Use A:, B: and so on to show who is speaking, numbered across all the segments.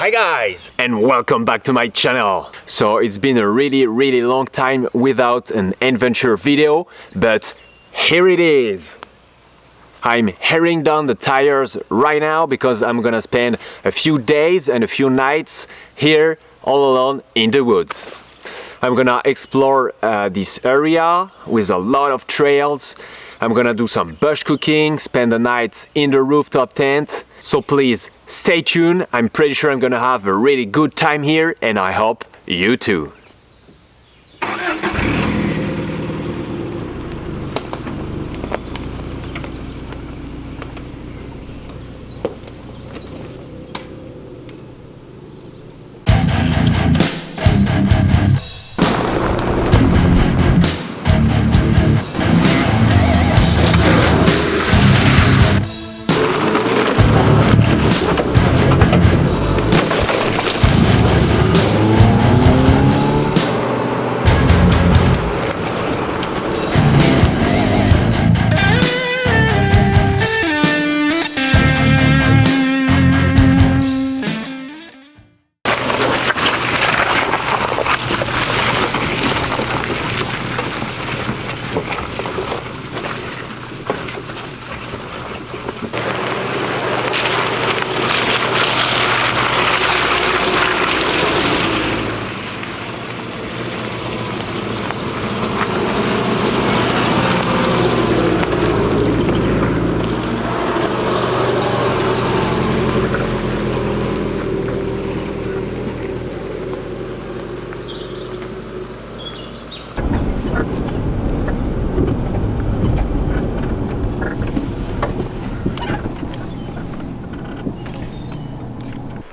A: Hi guys, and welcome back to my channel. So it's been a really long time without an adventure video, but here it is. I'm herring down the tires right now because I'm gonna spend a few days and a few nights here all alone in the woods. I'm gonna explore this area with a lot of trails. I'm gonna do some bush cooking, spend the night in the rooftop tent. So please stay tuned. I'm pretty sure I'm gonna have a really good time here, and I hope you too.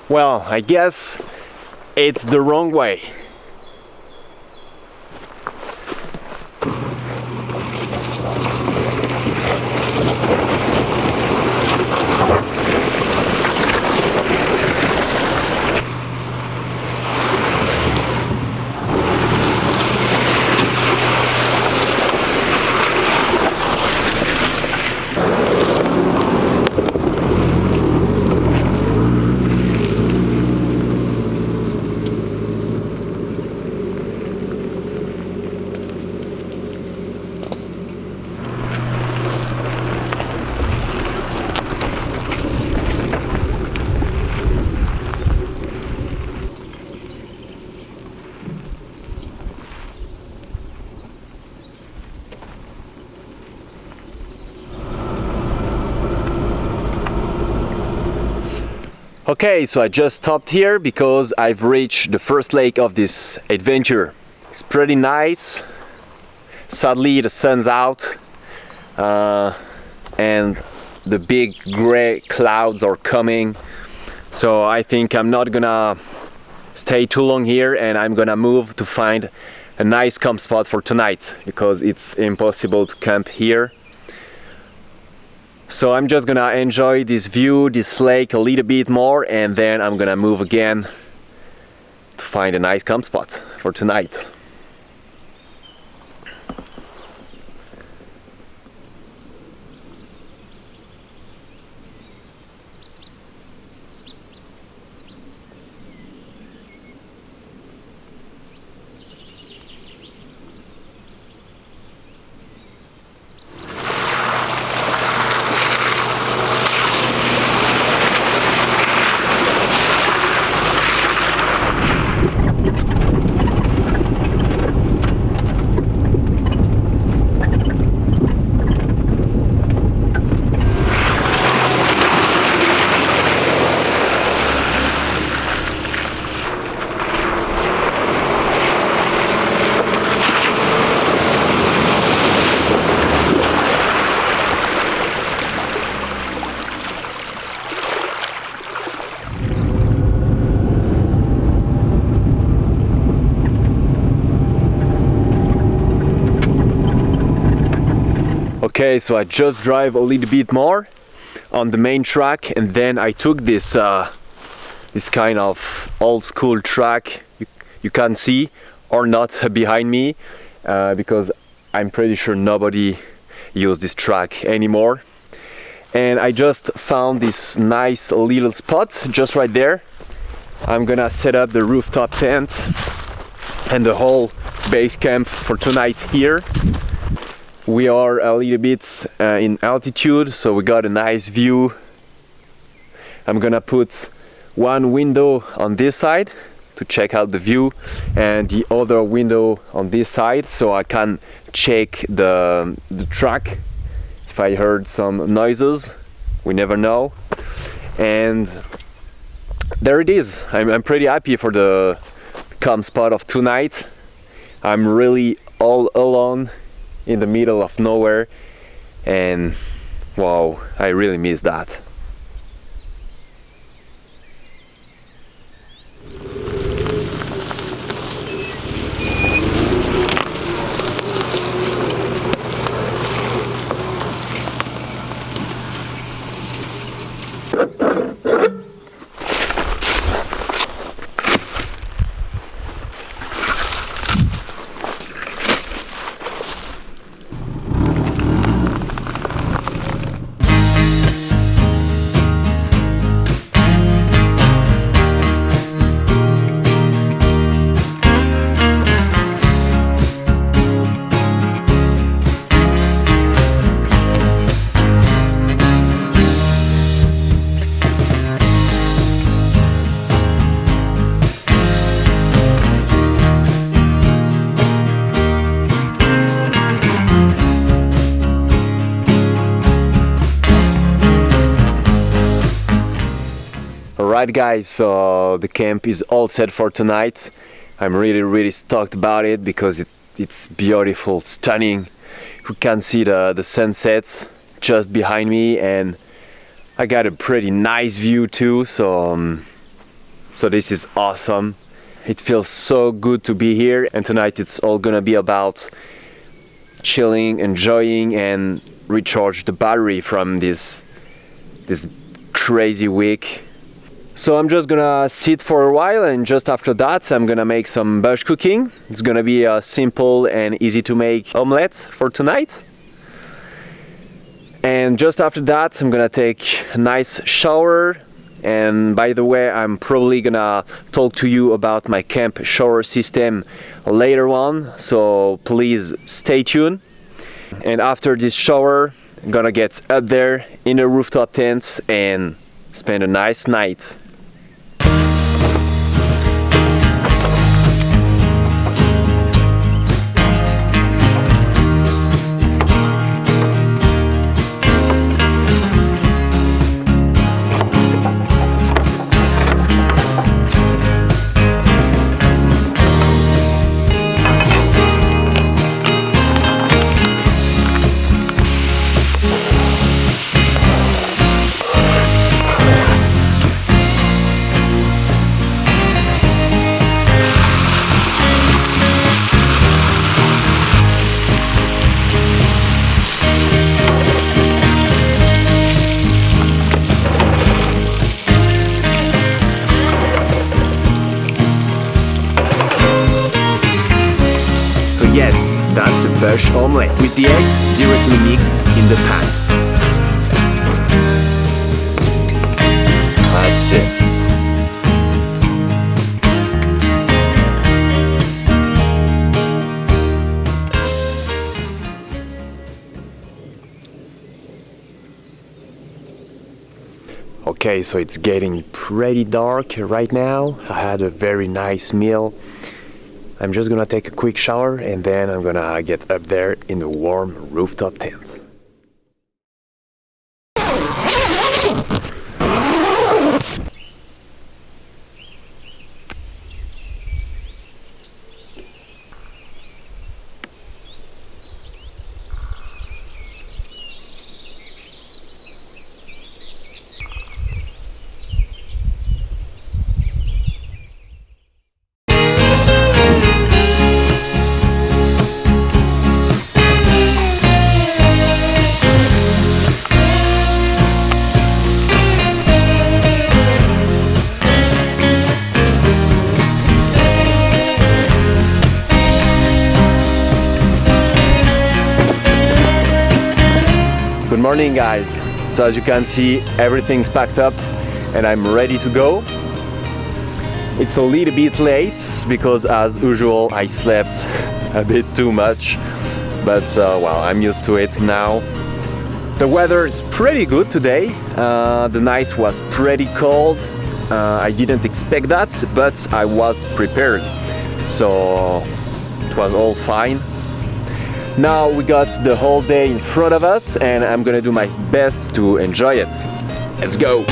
A: Well, I guess it's the wrong way. Okay, so I just stopped here because I've reached the first lake of this adventure. It's pretty nice. Sadly, the sun's out and the big gray clouds are coming. So I think I'm not gonna stay too long here, and I'm gonna move to find a nice camp spot for tonight because it's impossible to camp here. So I'm just gonna enjoy this view, this lake a little bit more, and then I'm gonna move again to find a nice camp spot for tonight. Okay, so I just drive a little bit more on the main track, and then I took this this kind of old school track you can see or not behind me, because I'm pretty sure nobody uses this track anymore. And I just found this nice little spot just right there, I'm gonna set up the rooftop tent and the whole base camp for tonight here. We are a little bit in altitude, so we got a nice view. I'm gonna put one window on this side to check out the view and the other window on this side so I can check the track if I heard some noises. We never know. And there it is. I'm pretty happy for the calm spot of tonight. I'm really all alone in the middle of nowhere, and wow, I really miss that. Alright guys, so the camp is all set for tonight. I'm really stoked about it because it's beautiful, stunning. You can see the sunsets just behind me, and I got a pretty nice view too, so this is awesome. It feels so good to be here, and tonight it's all gonna be about chilling, enjoying, and recharge the battery from this crazy week. So I'm just gonna sit for a while, and just after that I'm gonna make some bush cooking. It's gonna be a simple and easy to make omelette for tonight. And just after that I'm gonna take a nice shower. And by the way, I'm probably gonna talk to you about my camp shower system later on, so please stay tuned. And after this shower I'm gonna get up there in the rooftop tents and spend a nice night. Yes, that's a bush omelette with the eggs directly mixed in the pan. That's it. Okay, so it's getting pretty dark right now. I had a very nice meal. I'm just gonna take a quick shower and then I'm gonna get up there in the warm rooftop tent. Good morning guys. So as you can see, everything's packed up and I'm ready to go. It's a little bit late because as usual I slept a bit too much, but well, I'm used to it now. The weather is pretty good today. The night was pretty cold. I didn't expect that, but I was prepared, so it was all fine. Now we got the whole day in front of us and I'm gonna do my best to enjoy it. Let's go!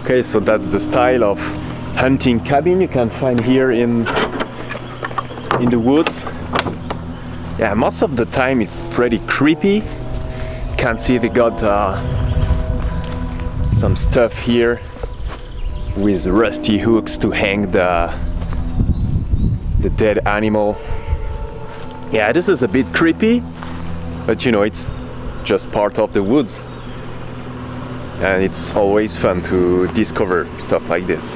A: Okay, so that's the style of hunting cabin you can find here in the woods. Yeah, most of the time it's pretty creepy. You can see they got some stuff here with rusty hooks to hang the dead animal. Yeah, this is a bit creepy, but you know, it's just part of the woods. And it's always fun to discover stuff like this.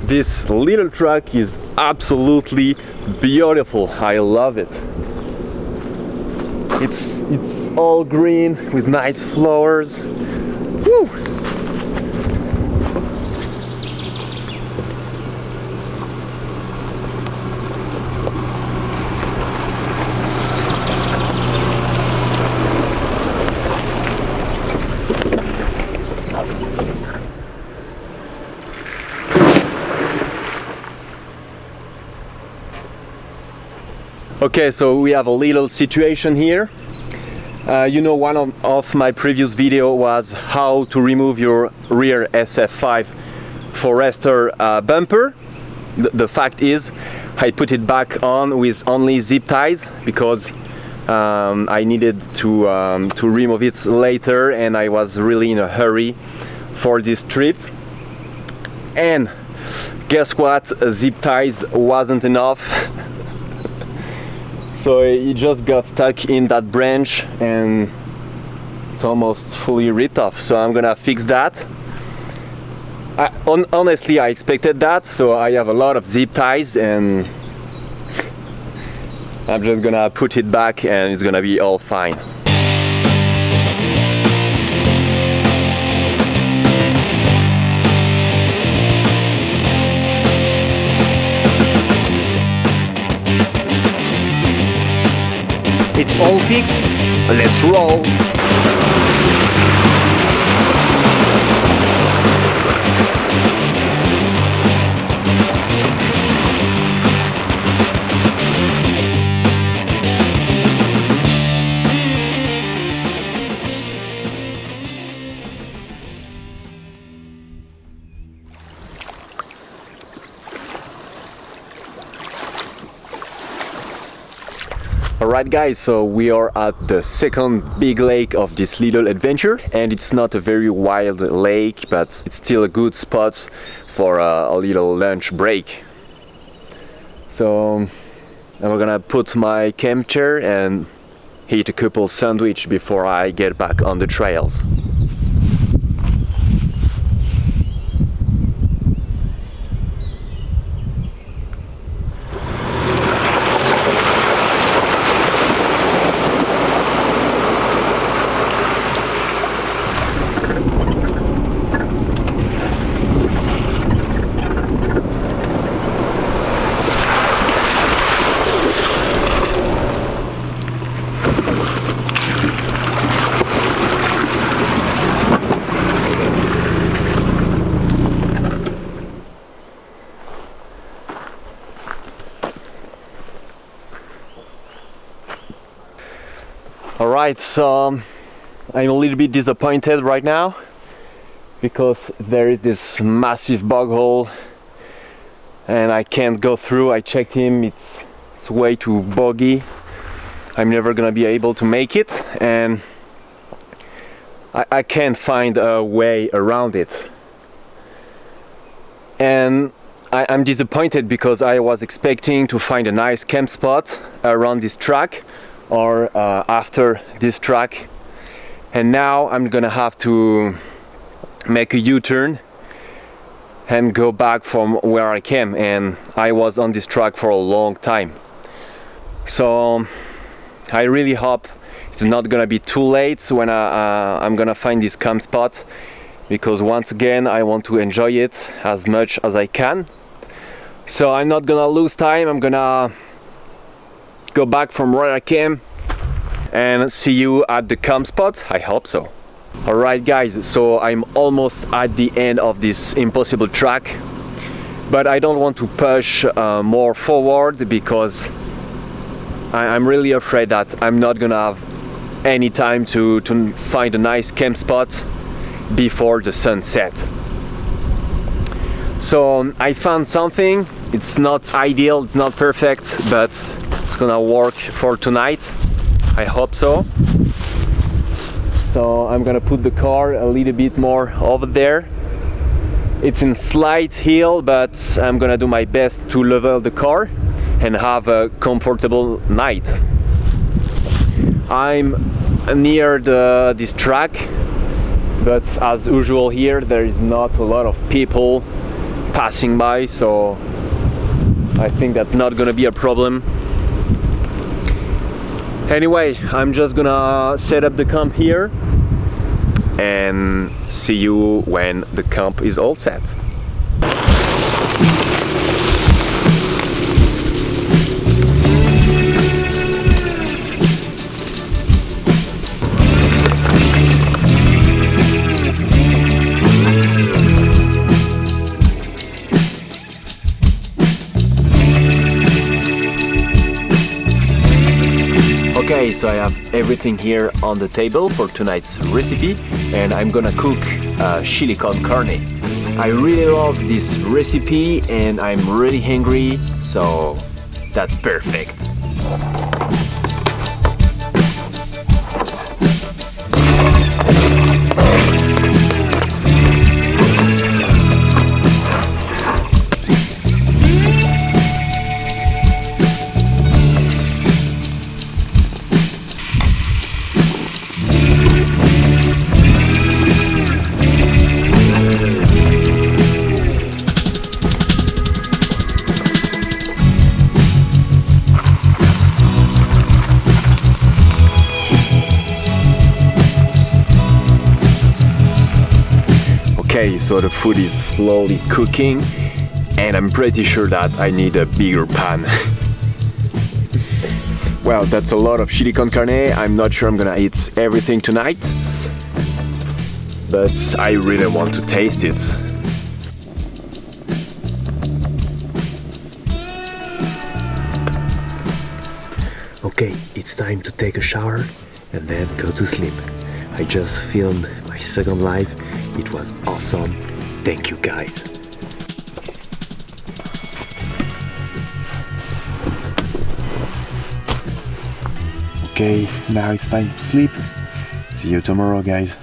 A: This little track is absolutely beautiful. I love it. It's all green with nice flowers. Woo! Okay, so we have a little situation here. You know, one of my previous video was how to remove your rear SF5 Forester bumper. The fact is, I put it back on with only zip ties because I needed to remove it later, and I was really in a hurry for this trip. And guess what? Zip ties wasn't enough. So it just got stuck in that branch and it's almost fully ripped off. So I'm gonna fix that. Honestly, I expected that, so I have a lot of zip ties, and I'm just gonna put it back and it's gonna be all fine. It's all fixed, let's roll! Alright guys, so we are at the second big lake of this little adventure, and it's not a very wild lake, but it's still a good spot for a little lunch break. So I'm gonna put my camp chair and eat a couple sandwich before I get back on the trails. Alright, so I'm a little bit disappointed right now because there is this massive bog hole and I can't go through. I checked him, it's way too boggy. I'm never gonna be able to make it, and I can't find a way around it. And I'm disappointed because I was expecting to find a nice camp spot around this track or after this track, and now I'm gonna have to make a U-turn and go back from where I came, and I was on this track for a long time. So I really hope it's not gonna be too late when I'm gonna find this camp spot, because once again I want to enjoy it as much as I can. So I'm not gonna lose time. I'm gonna go back from where I came and see you at the camp spot. I hope so. Alright guys, so I'm almost at the end of this impossible track, but I don't want to push more forward because I'm really afraid that I'm not gonna have any time to find a nice camp spot before the sunset. So I found something. It's not ideal, it's not perfect, but it's gonna work for tonight. I hope so. So I'm gonna put the car a little bit more over there. It's in slight hill, but I'm gonna do my best to level the car and have a comfortable night. I'm near this track, but as usual here there is not a lot of people passing by, so I think that's not gonna be a problem. Anyway, I'm just gonna set up the camp here and see you when the camp is all set. Okay, so I have everything here on the table for tonight's recipe, and I'm gonna cook chili con carne. I really love this recipe and I'm really hungry, so that's perfect. Okay, so the food is slowly cooking and I'm pretty sure that I need a bigger pan. Well, that's a lot of chili con carne. I'm not sure I'm gonna eat everything tonight, but I really want to taste it. Okay, it's time to take a shower and then go to sleep. I just filmed my second live. It was awesome. Thank you guys. Okay, now it's time to sleep. See you tomorrow, guys.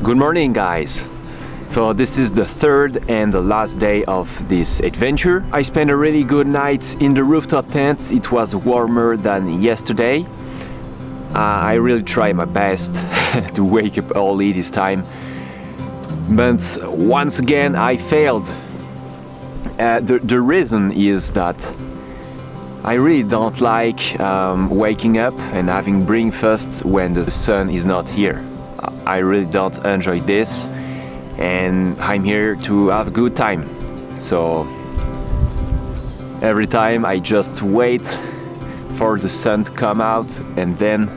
A: Good morning, guys. So this is the third and the last day of this adventure. I spent a really good night in the rooftop tent. It was warmer than yesterday. I really tried my best to wake up early this time, but once again I failed. The reason is that I really don't like waking up and having breakfast when the sun is not here. I really don't enjoy this, and I'm here to have a good time. So every time I just wait for the sun to come out and then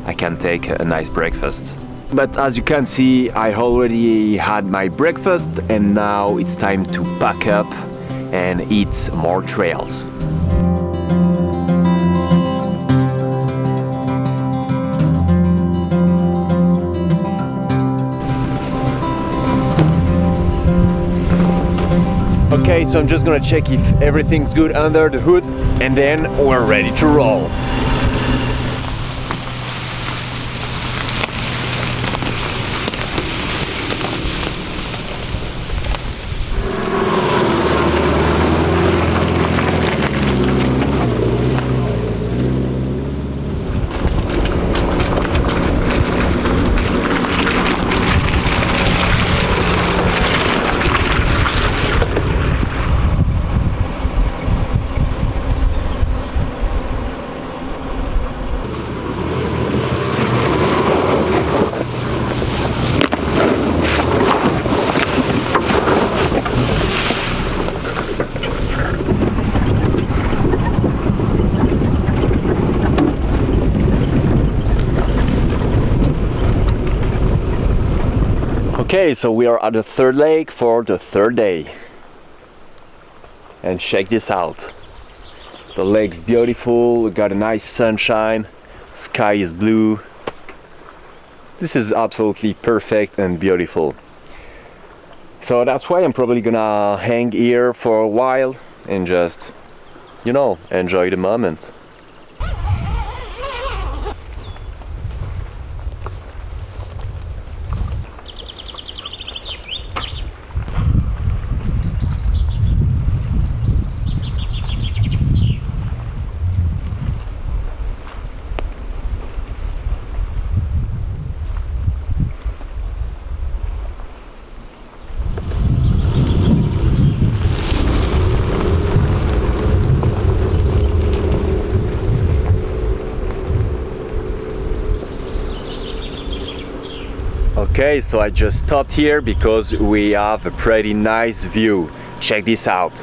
A: I can take a nice breakfast. But as you can see, I already had my breakfast and now it's time to pack up and eat more trails. Okay, so I'm just gonna check if everything's good under the hood and then we're ready to roll. Okay, so we are at the third lake for the third day. And check this out. The lake's beautiful, we got a nice sunshine, sky is blue. This is absolutely perfect and beautiful. So that's why I'm probably gonna hang here for a while and just, you know, enjoy the moment. Okay, so I just stopped here because we have a pretty nice view. Check this out.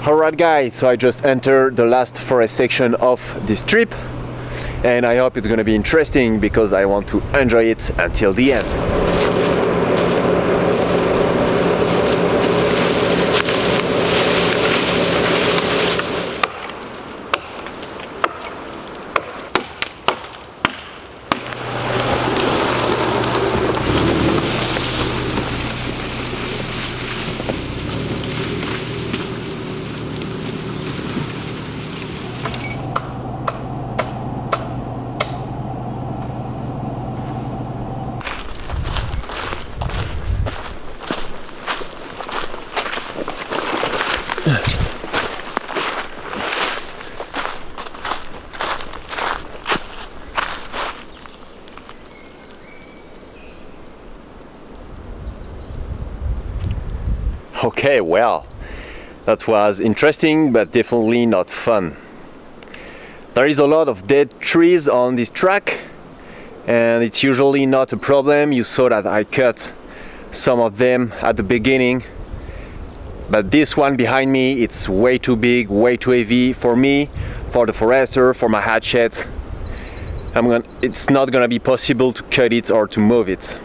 A: Alright guys, so I just entered the last forest section of this trip. And I hope it's gonna be interesting because I want to enjoy it until the end. Okay, well, that was interesting, but definitely not fun. There is a lot of dead trees on this track, and it's usually not a problem. You saw that I cut some of them at the beginning, but this one behind me, it's way too big, way too heavy for me, for the forester, for my hatchet. It's not gonna be possible to cut it or to move it.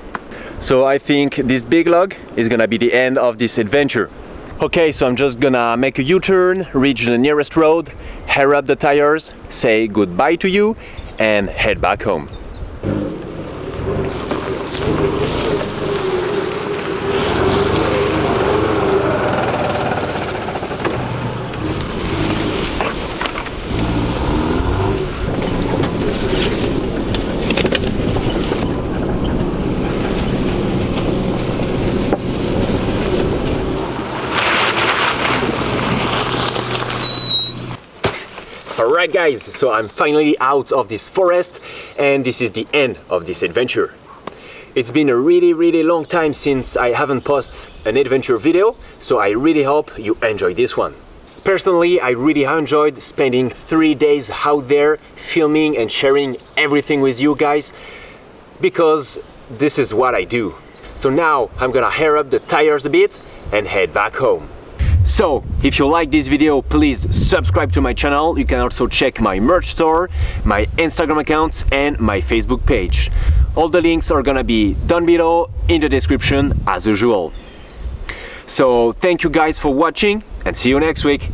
A: So I think this big log is gonna be the end of this adventure. Okay, so I'm just gonna make a U-turn, reach the nearest road, air up the tires, say goodbye to you, and head back home. Alright guys, so I'm finally out of this forest and this is the end of this adventure. It's been a really long time since I haven't posted an adventure video, so I really hope you enjoyed this one. Personally, I really enjoyed spending 3 days out there filming and sharing everything with you guys, because this is what I do. So now I'm gonna air up the tires a bit and head back home. So, if you like this video, please subscribe to my channel. You can also check my merch store, my Instagram accounts, and my Facebook page. All the links are gonna be down below in the description as usual. So, thank you guys for watching and see you next week.